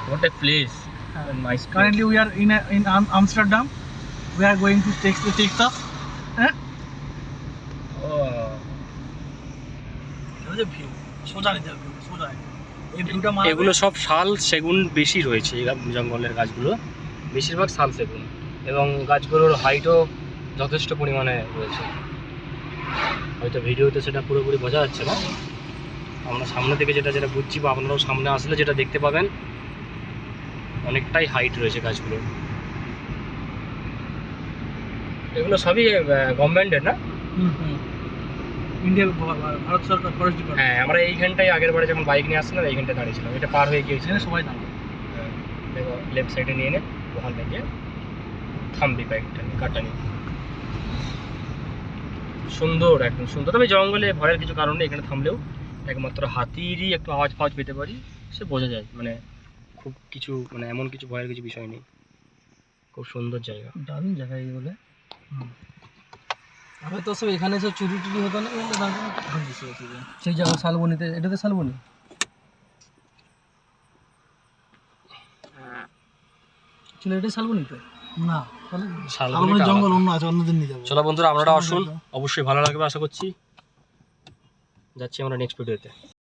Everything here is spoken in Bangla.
What a place. Nice. Currently we are in Amsterdam. We are going to Texas. Oh. এগুলো সব শাল সেগুন বেশি রয়েছে এই জঙ্গলের গাছগুলো, বেশিরভাগ শাল সেগুন, এবং গাছগুলোর হাইটও যথেষ্ট পরিমাণে রয়েছে। হয়তো ভিডিওতে সেটা পুরোপুরি বোঝা যাচ্ছে না, আমরা সামনে থেকে যেটা বুঝছি বা আপনারাও সামনে আসলে যেটা দেখতে পাবেন, অনেকটাই হাইট রয়েছে গাছগুলো। এগুলো সবই গভর্নমেন্টের না? ইন্ডিয়া ভারত সরকার ফরেস্ট ডিপার্টমেন্ট। হ্যাঁ, আমরা এইখানটায় আগের বারে যখন বাইক নিয়ে আসছিলাম এইখানটায় দাঁড়িয়েছিলাম, এটা পার হয়ে গিয়েছিল সবাই দাঁড়ায়। দেখো লেফট সাইডে নিয়ে নে, ওখান থেকে থামবি বাইকটা কাটা নিয়ে। সুন্দর, একদম সুন্দর। তবে জঙ্গলে ভয়ের কিছু কারণ নেই, এখানে থামলেও একমাত্র হাতিরই একটু আওয়াজ ফাওয়াজ পেতে পারি, সে বোঝা যায়, মানে খুব কিছু মানে এমন কিছু ভয়ের কিছু বিষয় নেই। খুব সুন্দর জায়গা, দারুণ জায়গা এইগুলো। আমি তো সব এখানে সব চুরি টুরি হতো না, সেই জায়গা শালবনিতে, এটাতে শালবনি ছিল, এটা শালবনিতে না, শালবনি জঙ্গল অন্য আছে, অন্যদিন নিয়ে যাবো। চলো বন্ধুরা, আপনারা আসুন, অবশ্যই ভালো লাগবে আশা করছি। যাচ্ছি আমরা নেক্সট ভিডিওতে।